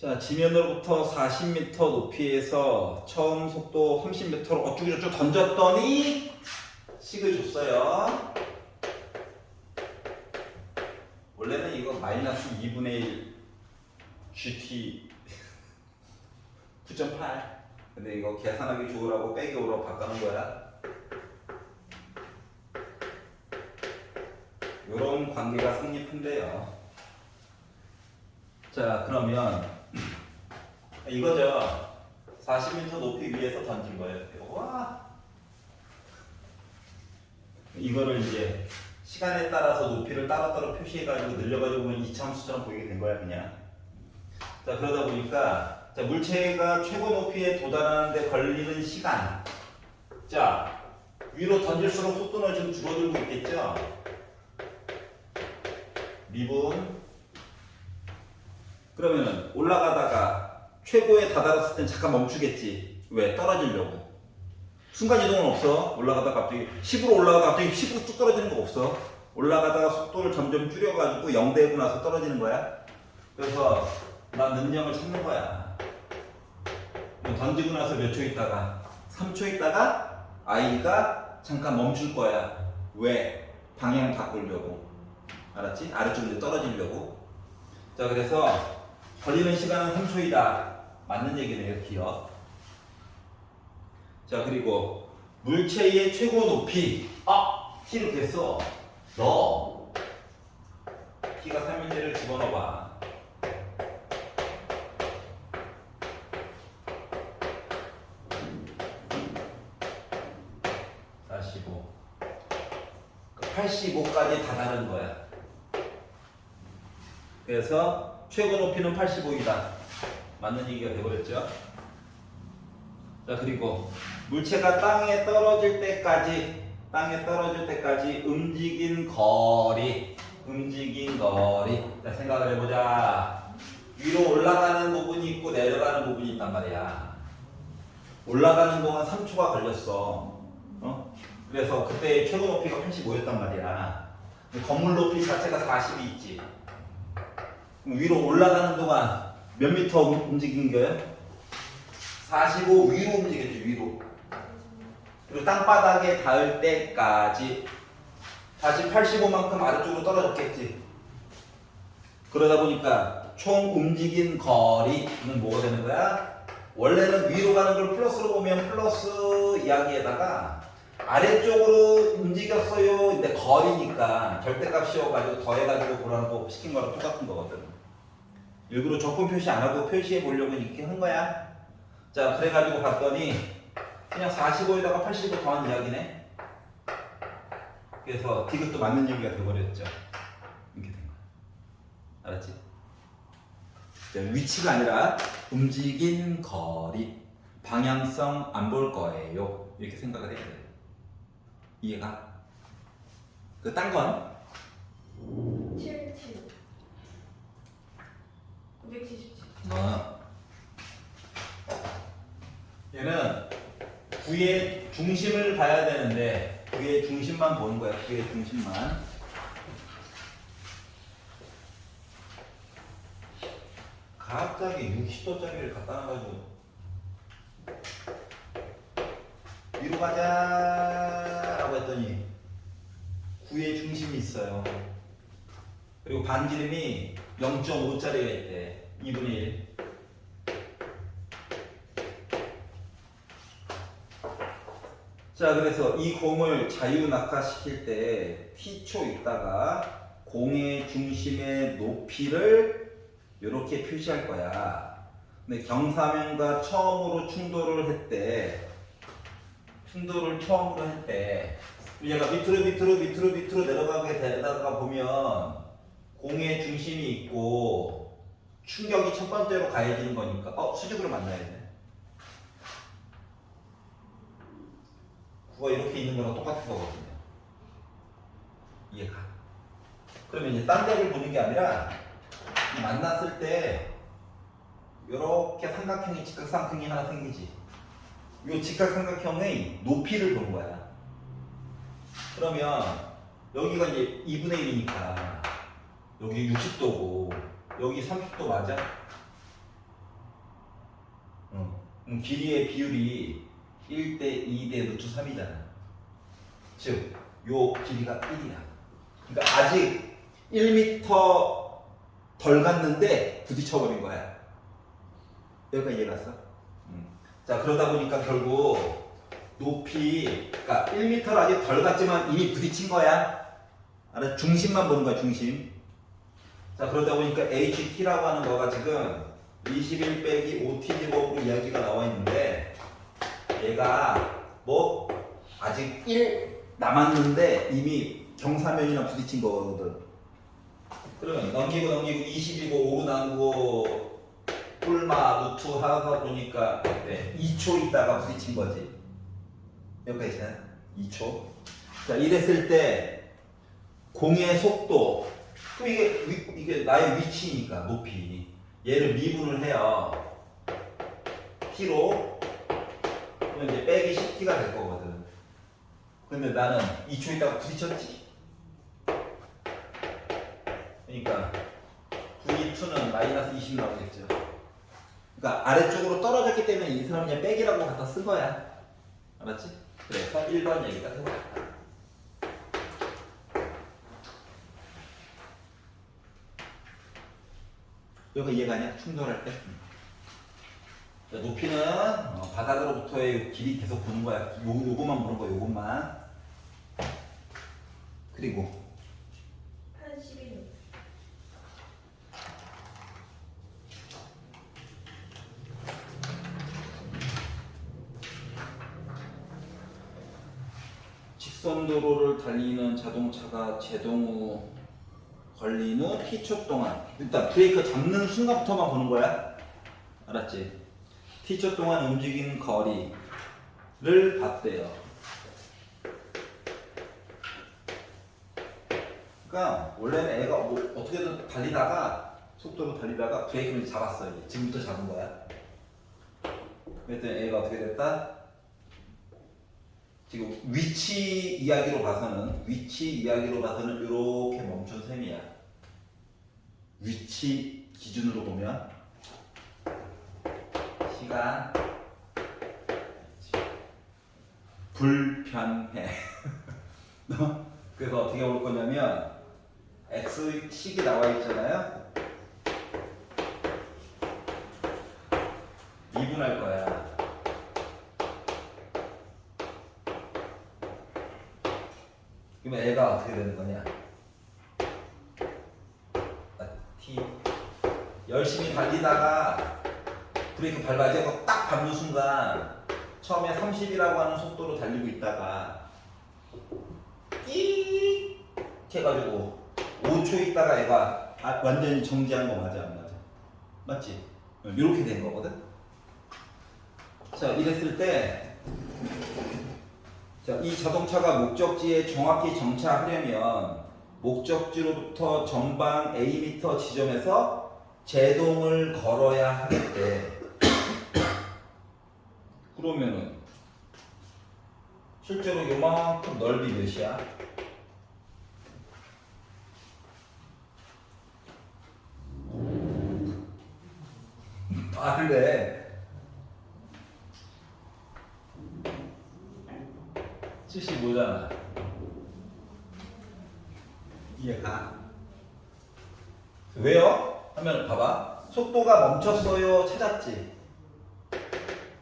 자, 지면으로부터 40m 높이에서 처음 속도 30m로 어쩌고저쩌고 던졌더니 식을 줬어요. 원래는 이거 마이너스 2분의 1 GT 9.8. 근데 이거 계산하기 좋으라고 빼기 5로 바꾸는 거야. 요런 관계가 성립한대요. 자, 그러면 이거죠. 40m 높이 위에서 던진 거예요. 와. 이거를 이제 시간에 따라서 높이를 따로따로 표시해가지고 늘려가지고 보면 이차함수처럼 보이게 된 거야, 그냥. 자, 그러다 보니까 자, 물체가 최고 높이에 도달하는데 걸리는 시간. 자, 위로 던질수록 속도는 좀 줄어들고 있겠죠? 미분. 그러면은 올라가다가 최고에 다다랐을 땐 잠깐 멈추겠지. 왜? 떨어지려고. 순간이동은 없어. 올라가다가 갑자기 10으로 올라가다가 갑자기 10으로 쭉 떨어지는 거 없어. 올라가다가 속도를 점점 줄여가지고 0되고 나서 떨어지는 거야. 그래서 난 능력을 찾는 거야. 던지고 나서 몇 초 있다가 3초 있다가 아이가 잠깐 멈출 거야. 왜? 방향 바꾸려고. 알았지? 아래쪽으로 이제 떨어지려고. 자, 그래서 걸리는 시간은 3초이다. 맞는 얘기네요, 기억. 자, 그리고 물체의 최고 높이. T를 됐어. 너 T가 3인제를 집어넣어봐. 다시고 85까지 다다른 거야. 그래서 최고 높이는 85이다. 맞는 얘기가 되버렸죠. 자, 그리고 물체가 땅에 떨어질 때까지 움직인 거리. 자, 생각을 해보자. 위로 올라가는 부분이 있고 내려가는 부분이 있단 말이야. 올라가는 동안 3초가 걸렸어. 그래서 그때 최고 높이가 85였단 말이야. 건물 높이 자체가 40이 있지. 위로 올라가는 동안 몇 미터 움직인 거예요? 45 위로 움직였지, 위로. 그리고 땅바닥에 닿을 때까지 다시 85만큼 아래쪽으로 떨어졌겠지. 그러다 보니까 총 움직인 거리는 뭐가 되는 거야? 원래는 위로 가는 걸 플러스로 보면 플러스 이야기에다가 아래쪽으로 움직였어요. 근데 거리니까 절대값 씌워가지고 더해가지고 보라는 거 시킨 거랑 똑같은 거거든. 일부러 적분 표시 안 하고 표시해 보려고 이렇게 한 거야. 자, 그래가지고 봤더니 그냥 45에다가 85 더한 이야기네. 그래서 디귿도 맞는 얘기가 돼버렸죠. 이렇게 된 거야. 알았지? 자, 위치가 아니라 움직인 거리, 방향성 안 볼 거예요. 이렇게 생각을 해야 돼. 이해가? 그 딴 건? 77 977 얘는 구의 중심을 봐야 되는데 구의 중심만 보는 거야. 구의 중심만. 갑자기 60도짜리를 갖다 놔가지고 위로 가자 라고 했더니 구의 중심이 있어요. 그리고 반지름이 0.5짜리가 있대. 2분의 1. 자, 그래서 이 공을 자유 낙하시킬 때 T초 있다가 공의 중심의 높이를 이렇게 표시할 거야. 근데 경사면과 처음으로 충돌을 했대. 얘가 밑으로 내려가게 되다가 보면 공의 중심이 있고 충격이 첫 번째로 가해지는 거니까 수직으로 만나야 돼. 구가 이렇게 있는 거랑 똑같은 거거든요. 이해가? 그러면 이제 딴 데를 보는 게 아니라 만났을 때 이렇게 삼각형이 직각삼각형이 하나 생기지. 이 직각삼각형의 높이를 보는 거야. 그러면 여기가 이제 2분의 1이니까 여기 60도고 여기 30도 맞아? 길이의 비율이 1대 2대 루트 3이잖아. 즉, 요 길이가 1이야. 그러니까 아직 1m 덜 갔는데 부딪혀버린 거야. 여기가 이해갔어? 자, 그러다 보니까 결국 높이, 그러니까 1m를 아직 덜 갔지만 이미 부딪힌 거야. 알아? 중심만 보는 거야, 중심. 자, 그러다 보니까 HT라고 하는 거가 지금 21 빼기 5t 제곱으로 이야기가 나와 있는데, 얘가 뭐 아직 1 남았는데 이미 경사면이랑 부딪힌 거거든. 그러면 넘기고 20이고 5로 나누고 꿀마 루트 하다 보니까 2초 있다가 부딪힌 거지. 여기까지는 2초. 자, 이랬을 때 공의 속도, 또 이게 나의 위치니까 높이, 얘를 미분을 해요. t로. 그러면 이제 빼기 10t가 될 거거든. 근데 나는 2초 있다가 부딪혔지. 그러니까 V2는 마이너스 20 나오겠죠. 그러니까 아래쪽으로 떨어졌기 때문에 이 사람은 그냥 빼기라고 갖다 쓴 거야. 알았지? 그래서 1번 얘기가 해봤다. 여기 이해가냐? 충돌할 때. 자, 높이는 바닥으로부터의 길이 계속 보는 거야. 요거만 보는 거야, 요것만. 그리고 한 12m. 직선도로를 달리는 자동차가 제동 후 걸린 후 t초 동안, 일단 브레이크 잡는 순간부터만 보는 거야. 알았지? t초 동안 움직인 거리를 봤대요. 그러니까 원래는 애가 뭐 어떻게든 달리다가, 속도로 달리다가 브레이크를 잡았어요. 지금부터 잡은 거야. 그랬더니 애가 어떻게 됐다? 지금 위치 이야기로 봐서는 이렇게 멈춘 셈이야. 위치 기준으로 보면 시간 불편해. 그래서 어떻게 볼 거냐면 x식이 나와 있잖아요. 미분할 거야. 그러면 애가 어떻게 되는 거냐? t 열심히 달리다가 브레이크 밟아야지 하고 딱 밟는 순간 처음에 30이라고 하는 속도로 달리고 있다가 끼익 해가지고 5초 있다가 애가 완전히 정지한 거 맞아, 안 맞아? 맞지? 이렇게 된 거거든? 자, 이랬을 때, 자, 이 자동차가 목적지에 정확히 정차하려면 목적지로부터 전방 Am 지점에서 제동을 걸어야 하겠대. 그러면은 실제로 요만큼 넓이 몇이야? 말을 75잖아. 이해가? 왜요? 하면 봐봐. 속도가 멈췄어요. 찾았지?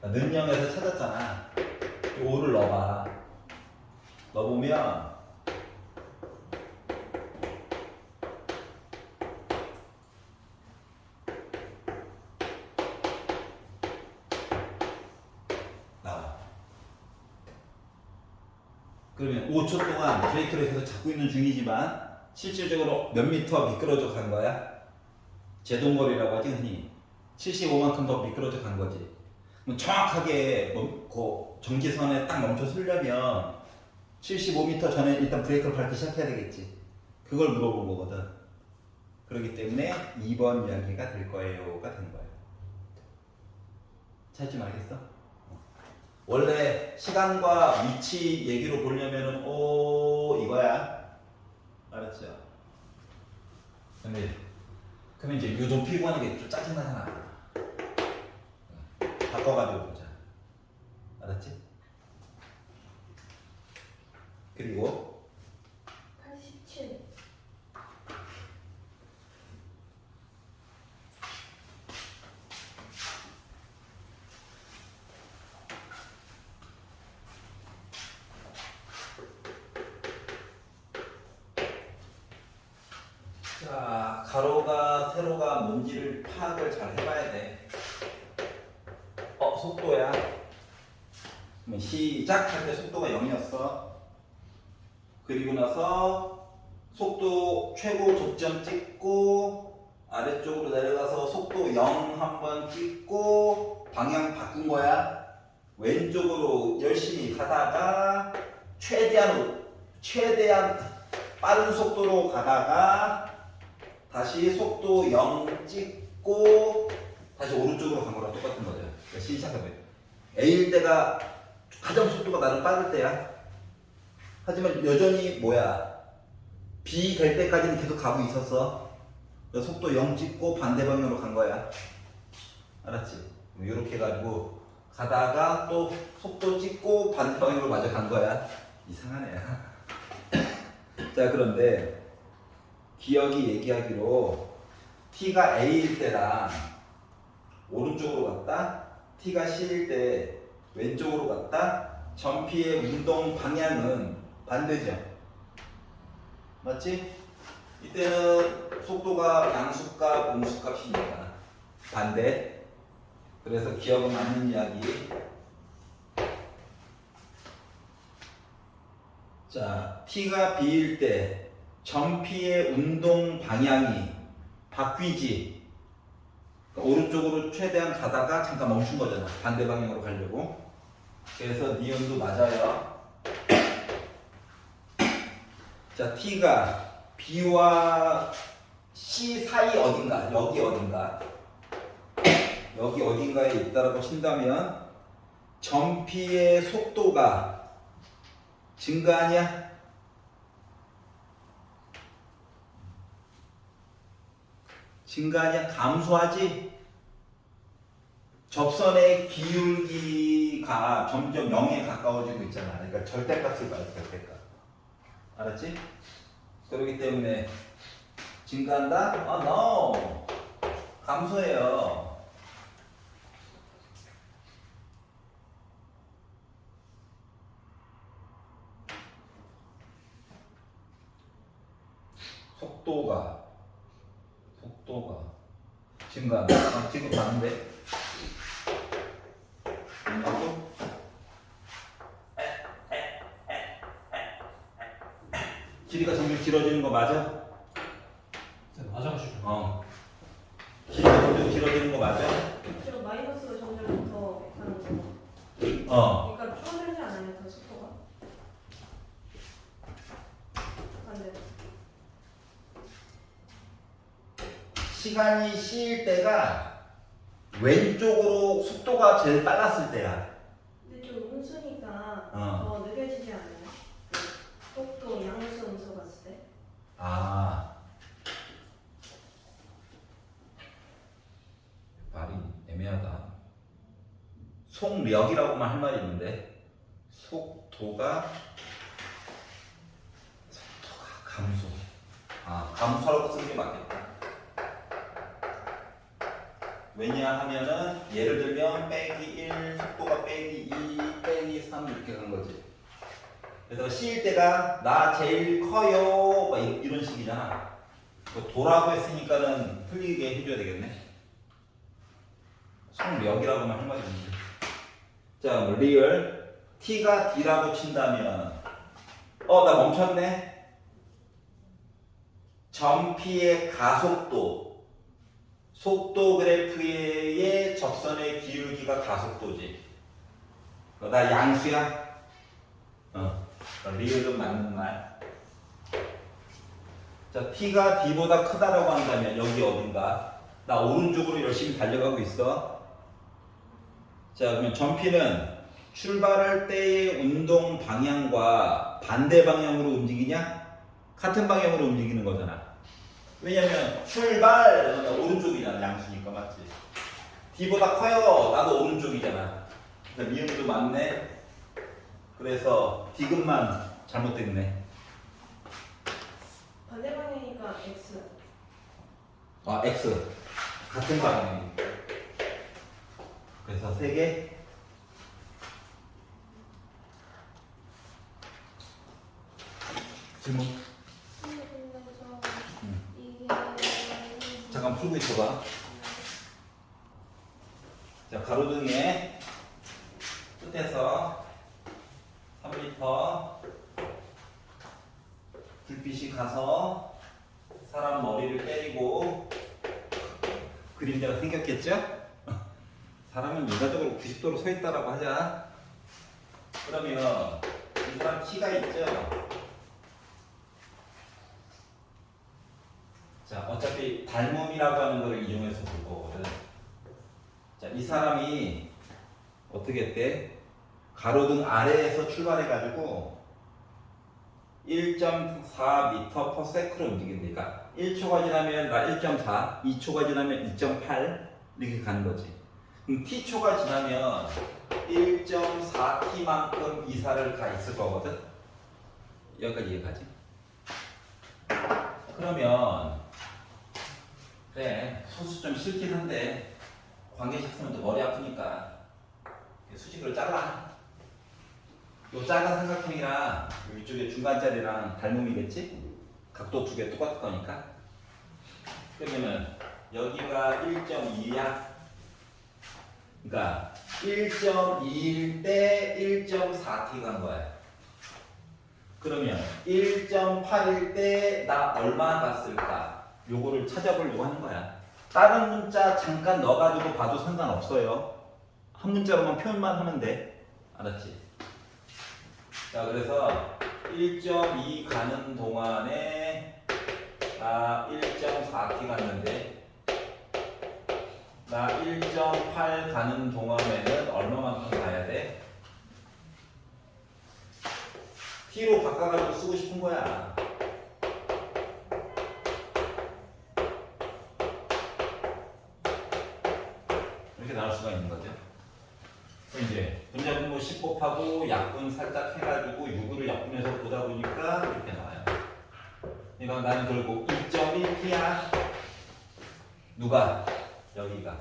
능령에서 찾았잖아. 5를 넣어봐. 넣어보면 나와. 그러면 5초 동안 브레이크를 계속 잡고 있는 중이지만 실질적으로 몇 미터 미끄러져 간 거야? 제동거리라고 하지 흔히. 75만큼 더 미끄러져 간 거지. 그럼 정확하게 정지선에 딱 멈춰 서려면 75m 전에 일단 브레이크를 밟기 시작해야 되겠지. 그걸 물어본 거거든. 그렇기 때문에 2번 이야기가 될 거예요가 된 거야. 찾지 말겠어? 원래 시간과 위치 얘기로 보려면은 이거야. 알았죠? 근데 그러면 이제 요 높이 구하는 게 좀 짜증나잖아. 바꿔가지고 보자. 알았지? 그리고 87. 자, 가로가 세로가 뭔지를 파악을 잘 해봐야 돼. 속도야. 그러면 시작할 때 속도가 0이었어. 그리고 나서 속도 최고 독점 찍고 아래쪽으로 내려가서 속도 0 한번 찍고 방향 바꾼 거야. 왼쪽으로 열심히 가다가 최대한 빠른 속도로 가다가 다시 속도 0 찍고 다시 오른쪽으로 간 거랑 똑같은 거죠. 그러니까 시작해봐요. A일 때가 가장 속도가 나름 빠를 때야. 하지만 여전히 B 될 때까지는 계속 가고 있었어. 그래서 속도 0 찍고 반대 방향으로 간 거야. 알았지? 이렇게 해가지고 가다가 또 속도 찍고 반대 방향으로 마저 간 거야. 이상한 애야. 자, 그런데 기억이 얘기하기로 T가 A일 때랑 오른쪽으로 갔다, T가 C일 때 왼쪽으로 갔다, 전피의 운동 방향은 반대죠. 맞지? 이때는 속도가 양수값, 음수값이니까 반대. 그래서 기억은 맞는 이야기. 자, T가 B일 때 전피의 운동 방향이 바뀌지. 그러니까 오른쪽으로 최대한 가다가 잠깐 멈춘 거잖아. 반대 방향으로 가려고. 그래서 니은도 맞아요. 자, T가 B와 C 사이 어딘가, 여기 어딘가에 있다라고 친다면 전피의 속도가 증가하냐? 증가하냐? 감소하지? 접선의 기울기가 점점 0에 가까워지고 있잖아. 그러니까 절대값을 봐요, 절대값. 알았지? 그렇기 때문에 증가한다? No! 감소해요. 속도가 증가한다. 지금 봤는데? 맞고? 길이가 점점 길어지는 거 맞아? 맞아가지고. 길이가 점점 길어지는 거 맞아? 저 마이너스가 점점 더 가는 거. 그러니까 줄어들지 않아요, 더 속도가? 안 돼. 시간이 C일 때가 왼쪽으로 속도가 제일 빨랐을 때야. 근데 좀 음수니까 어. 더 느려지지 않아요? 그 속도 양수 음수 봤을 때? 말이 애매하다. 속력이라고만 할 말이 있는데 속도가 감소. 감소라고 쓰는 게 맞겠다. 왜냐하면은 예를 들면 빼기 1, 속도가 빼기 2, 빼기 3 이렇게 간 거지. 그래서 C일 때가 나 제일 커요 막 이런 식이잖아. 도라고 했으니까는 틀리게 해줘야 되겠네. 속력이라고만 할 말이 없는데. 자, 뭐 리얼 T가 D라고 친다면 나 멈췄네. 전피의 가속도, 속도 그래프의 접선의 기울기가 가속도지. 나 양수야? 리얼은 맞는 말. 자, T가 D보다 크다라고 한다면 여기 어딘가 나 오른쪽으로 열심히 달려가고 있어. 자, 그러면 전피는 출발할 때의 운동 방향과 반대 방향으로 움직이냐? 같은 방향으로 움직이는 거잖아. 왜냐면 출발 오른쪽이잖아. 양수니까 맞지? D보다 커요. 나도 오른쪽이잖아. 근데 미음도 맞네. 그래서 D근만 잘못됐네. 반대 방향이니까 X. 아, X. 같은 방향이. 그래서 3개. 질문. 근데 저 이게 잠깐 풀고 있어봐. 자, 가로등에 끝에서 3m 불빛이 가서 사람 머리를 때리고 그림자가 생겼겠죠? 사람은 일반적으로 90도로 서 있다라고 하자. 그러면 이 사람 키가 있죠? 자, 어차피 닮음이라고 하는 거를 이용해서 볼 거거든. 자, 이 사람이 어떻게 했대? 가로등 아래에서 출발해가지고 1.4m/s로 움직인다니까. 1초가 지나면 나 1.4, 2초가 지나면 2.8 이렇게 가는 거지. 그럼 t초가 지나면 1.4t만큼 이사를 가 있을 거거든. 여기까지 이해가지? 그러면 그래, 소수 좀 싫긴 한데 관계식 쓰면 또 머리 아프니까 수직으로 잘라. 요 작은 삼각형이랑 이쪽에 중간짜리랑 닮음이겠지? 각도 2개 똑같을 거니까. 그러면은 여기가 1.2야. 그러니까 1.2일 때 1.4t 간 거야. 그러면 1.8일 때 나 얼마 갔을까? 요거를 찾아보려고 하는 거야. 다른 문자 잠깐 넣어가지고 봐도 상관없어요. 한 문자로만 표현만 하면 돼. 알았지? 자, 그래서 1.2 가는 동안에 나 1.4t 갔는데 나 1.8 가는 동안에는 얼마만큼 가야 돼? t로 바꿔가지고 쓰고 싶은 거야. 이렇게 나올 수가 있는 거죠. 이제 분자분모 10곱하고 약분 살짝 해가지고 6을 약분해서 보다 보니까 이렇게 나와요. 그러니까 나는 결국 2.1t야. 누가? 여기가.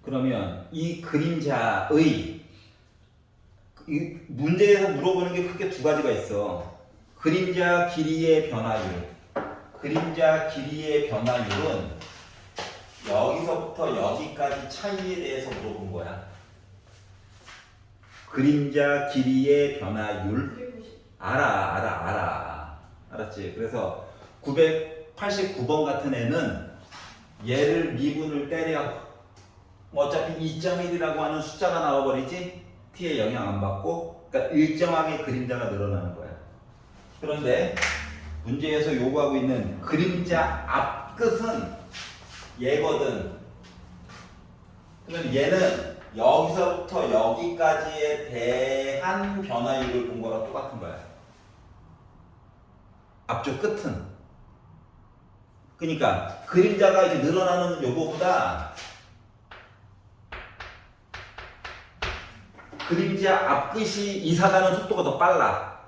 그러면 이 그림자의 이 문제에서 물어보는 게 크게 2가지가 있어. 그림자 길이의 변화율. 그림자 길이의 변화율은 여기서부터 여기까지 차이에 대해서 물어본 거야. 그림자 길이의 변화율. 190. 알아. 알았지? 그래서 989번 같은 애는 얘를 미분을 때려. 뭐 어차피 2.1이라고 하는 숫자가 나와버리지? t에 영향 안 받고. 그러니까 일정하게 그림자가 늘어나는 거야. 그런데 문제에서 요구하고 있는 그림자 앞끝은 얘거든. 그러면 얘는 여기서부터 여기까지에 대한 변화율을 본 거랑 똑같은 거야. 앞쪽 끝은. 그러니까 그림자가 이제 늘어나는 요거보다 그림자 앞끝이 이사가는 속도가 더 빨라.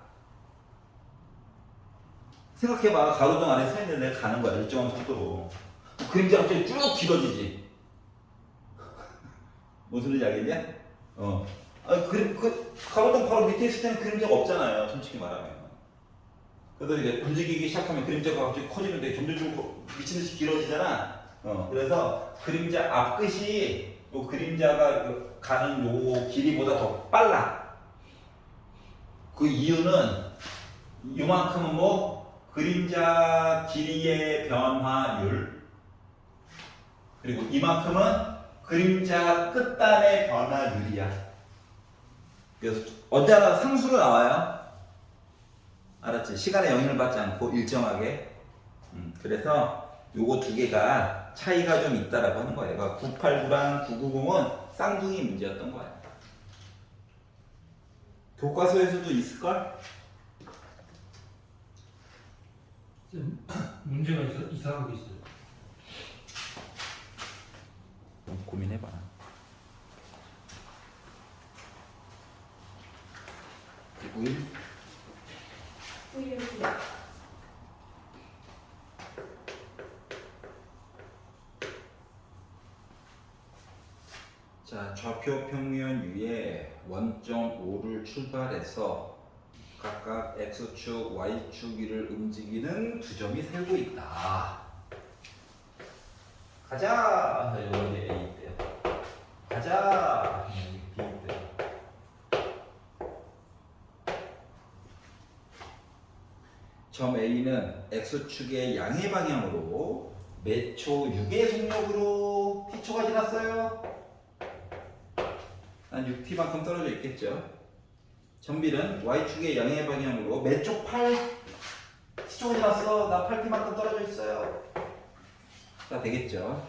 생각해봐. 가로등 안에 서 있는 애가 가는 거야. 일정한 속도로. 그림자 갑자기 쭉 길어지지. 뭔 소리인지 알겠냐? 가로등 바로 밑에 있을 때는 그림자가 없잖아요. 솔직히 말하면. 그래서 이제 움직이기 시작하면 그림자가 갑자기 커지는데 점점 미친듯이 길어지잖아. 그래서 그림자 앞끝이 요 그림자가 가는 요 길이보다 더 빨라. 그 이유는 요만큼은 뭐 그림자 길이의 변화율, 그리고 이만큼은 그림자 끝단의 변화율이야. 그래서 언제나 상수로 나와요. 알았지? 시간에 영향을 받지 않고 일정하게. 그래서 요거 2개가 차이가 좀 있다라고 하는 거예요. 그러니까 989랑 990은 쌍둥이 문제였던 거야. 교과서에서도 있을걸? 문제가 이상하게 있어요. 고민해봐. 우일. VLP. 자, 좌표 평면 위에 원점 O를 출발해서 각각 X축, Y축 위를 움직이는 두 점이 세우고 있다. 가자! 여기 A 있대요. 가자! 여기 B 있대요. 점 A는 X축의 양의 방향으로 몇 초 6의 속력으로 T초가 지났어요. 한 6T만큼 떨어져 있겠죠. 점 B는 Y축의 양의 방향으로 몇 초 8 T초가 지났어. 나 8T만큼 떨어져 있어요. 자, 되겠죠.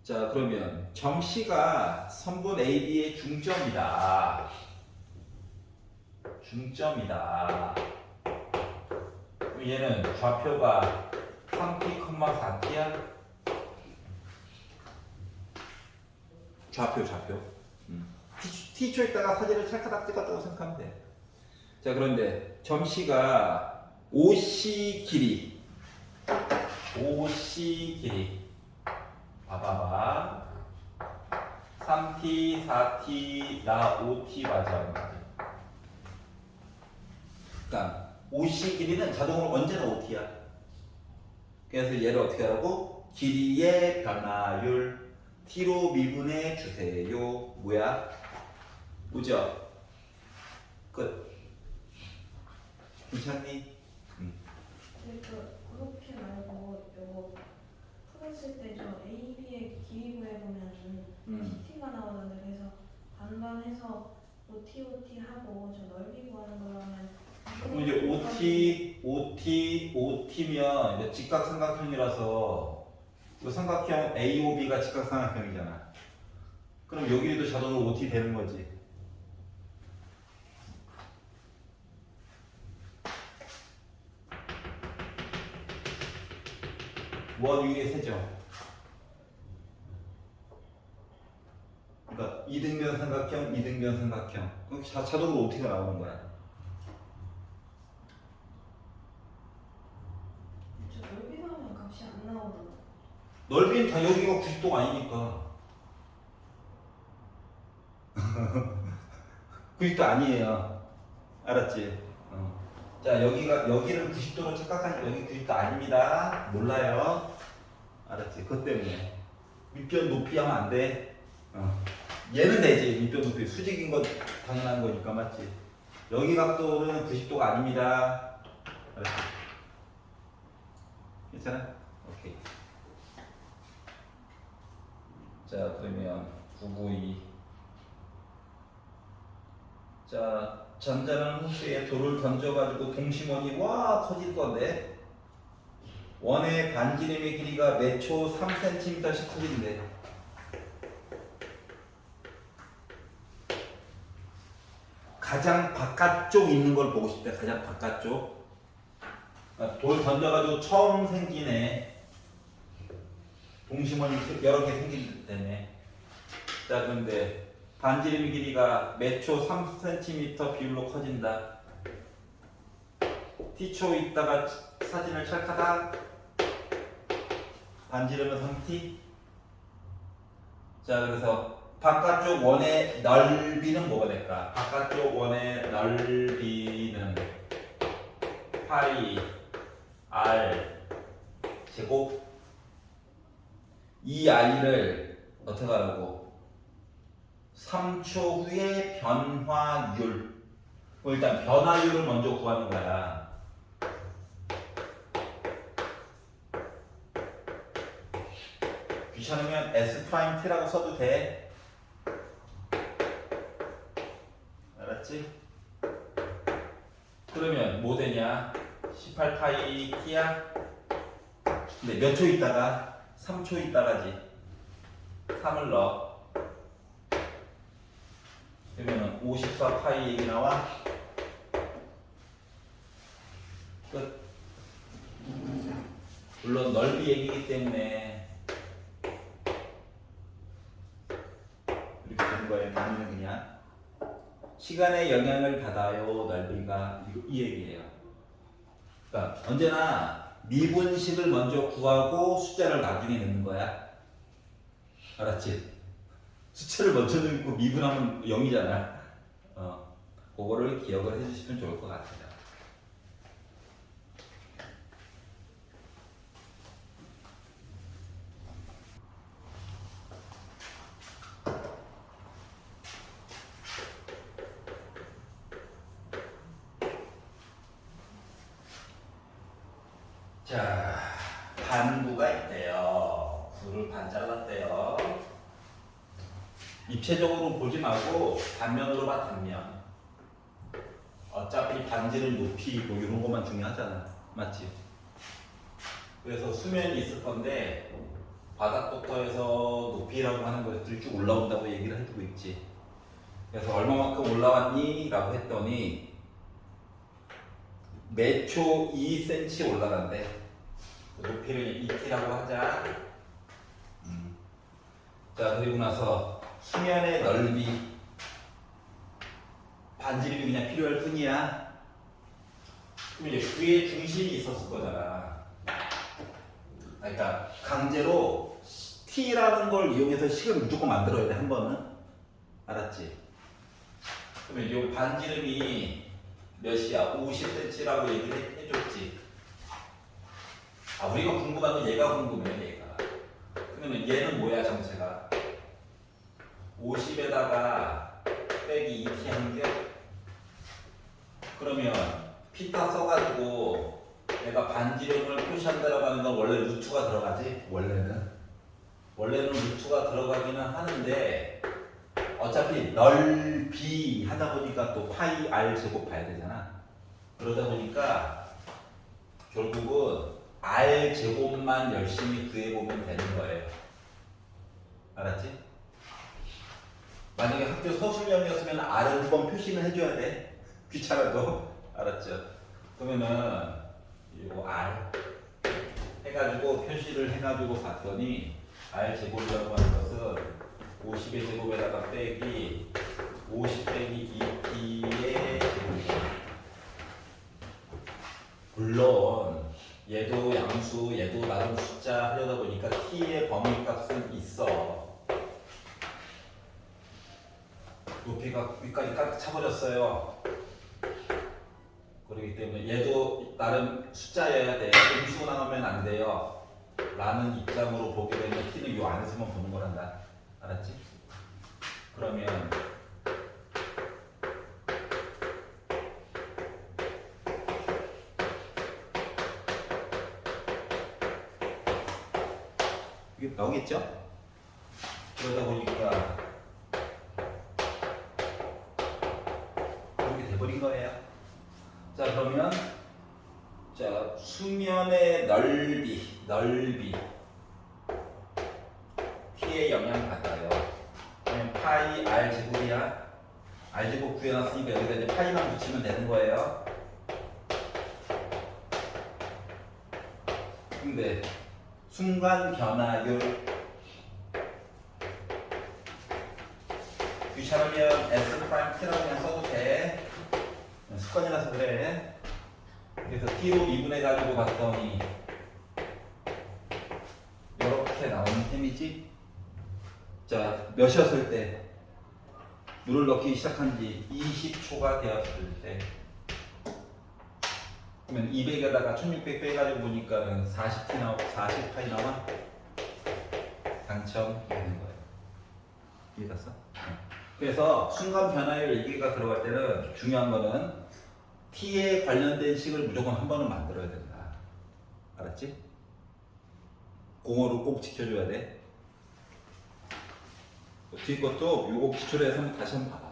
자, 그러면 점 C가 선분 AB의 중점이다. 중점이다. 얘는 좌표가 3t, 4t야. 좌표. t초 있다가 사진을 찰칵 찍었다고 생각하면 돼. 자, 그런데 점 C가 OC 길이. 봐봐봐. 3t, 4t, 나 5t 맞아. 그러니까 OC 길이는 자동으로 언제나 OT야. 그래서 얘를 어떻게 하라고? 길이의 변화율 t로 미분해 주세요. 뭐야? 뭐죠? 끝. 괜찮니? 그렇게 말고 이거 풀었을 때 저 AB의 길이 구해보면은 TT가 나오던데 그래서 반반해서 OT 하고 저 넓이 구하는 거라면 그럼 이제 OT면 이제 직각삼각형이라서 이거 삼각형 AOB가 직각삼각형이잖아. 그럼 여기도 자동으로 OT 되는 거지. 원 위에 세죠. 그러니까 이등변 삼각형. 그럼 자동으로 OT가 나오는 거야. 저 넓이 구하면 값이 안 나오잖아. 넓이는 다 여기가 90도가 아니니까. 90도 아니에요. 알았지? 자, 여기를 90도로 착각하니까 여기 90도 아닙니다. 몰라요. 알았지? 그것 때문에. 밑변 높이 하면 안 돼. 얘는 되지. 밑변 높이. 수직인 건 당연한 거니까, 맞지? 여기 각도는 90도가 아닙니다. 알았지? 괜찮아? 오케이. 자, 그러면 992. 자, 잔잔한 호수에 돌을 던져가지고 동심원이 와 터질 건데 원의 반지름의 길이가 몇 초 3cm씩 커진대. 가장 바깥쪽 있는 걸 보고 싶대. 가장 바깥쪽. 돌 던져가지고 처음 생기네. 동심원이 여러 개 생긴다네. 자, 그런데 반지름 길이가 몇 초 3cm 비율로 커진다. t초 있다가 사진을 찰까다. 반지름은 3t. 자, 그래서 바깥쪽 원의 넓이는 뭐가 될까? 바깥쪽 원의 넓이는 파이 r 제곱. 이 i를 어떻게 하라고? 3초 후의 변화율. 일단 변화율을 먼저 구하는 거야. 귀찮으면 S'T라고 써도 돼. 알았지? 그러면 뭐 되냐? 18파이 t야? 근데 몇 초 있다가? 3초 있다가지. 3을 넣어. 그러면 54파이 얘기 나와. 끝. 물론 넓이 얘기이기 때문에 시간에 영향을 받아요. 넓이가 이 얘기예요. 그러니까 언제나 미분식을 먼저 구하고 숫자를 나중에 넣는 거야. 알았지? 숫자를 먼저 넣고 미분하면 0이잖아. 그거를 기억을 해주시면 좋을 것 같아요. 자, 반구가 있대요. 구를 반 잘랐대요. 입체적으로 보지 말고 단면으로 봐, 단면. 어차피 반지름 높이 뭐 이런 것만 중요하잖아. 맞지? 그래서 수면이 있을 건데 바닥부터 해서 높이라고 하는 것들 쭉 올라온다고 얘기를 해주고 있지. 그래서 얼마만큼 올라왔니? 라고 했더니 매초 2cm 올라간대. 높이를 2t라고 하자. 자, 그리고 나서 수면의 넓이 반지름이 그냥 필요할 뿐이야. 그럼 이제 그의 중심이 있었을 거잖아. 그러니까 강제로 t라는 걸 이용해서 식을 무조건 만들어야 돼, 한 번은. 알았지? 그러면 이 반지름이 몇이야? 50cm라고 얘기를 해줬지. 아, 우리가 궁금한 건 얘가 궁금해, 얘가. 그러면 얘는 뭐야, 정체가? 50에다가 빼기 2t 하는 게? 그러면 피타 써가지고 내가 반지름을 표시한다라고 하는 건 원래 루트가 들어가지? 원래는 루트가 들어가기는 하는데 어차피 넓이 하다 보니까 또 파이 r 제곱 봐야 되잖아. 그러다 보니까 결국은 r 제곱만 열심히 구해보면 되는 거예요. 알았지? 만약에 학교 서술형이었으면 r을 한번 표시는 해줘야 돼. 귀찮아도. 알았죠? 그러면은 이거 r 해가지고 표시를 해가지고 봤더니 r 제곱이라고 하는 것은 50의 제곱에다가 빼기 50 빼기 2t의 제곱이다. 물론 얘도 양수, 얘도 나름 숫자 하려다 보니까 t의 범위값은 있어. 높이가 위까지 꽉 차버렸어요. 그렇기 때문에 얘도 나름 숫자여야 돼. 음수 나오면 안 돼요. 라는 입장으로 보게 되면 t는 이 안에서만 보는 거란다. 알았지? 그러면 이게 나오겠죠? 그러다 보니까 이렇게 돼버린 거예요. 자, 그러면 자, 수면의 넓이 t에 영향 받아요. 그러면 파이 r 제곱이야. r 제곱 구해놨으니까 여기다 이제 파이만 붙이면 되는 거예요. 근데 순간 변화율 귀찮으면 s 프라임 t라고 그냥 써도 돼. 습관이라서 그래. 그래서 t로 미분해가지고 봤더니 이렇게 나오는 셈이지. 자, 몇이었을 때? 물을 넣기 시작한 지 20초가 되었을 때. 그러면 200에다가 1600 빼가지고 보니까는 40t 나오고 40파이 나와. 당첨되는 거예요. 이해갔어? 그래서 순간 변화율 얘기가 들어갈 때는 중요한 거는 t에 관련된 식을 무조건 한 번은 만들어야 된다. 알았지? 공어로 꼭 지켜줘야 돼. 뒤 것도 요거 기초로 해서 다시 한번 봐봐.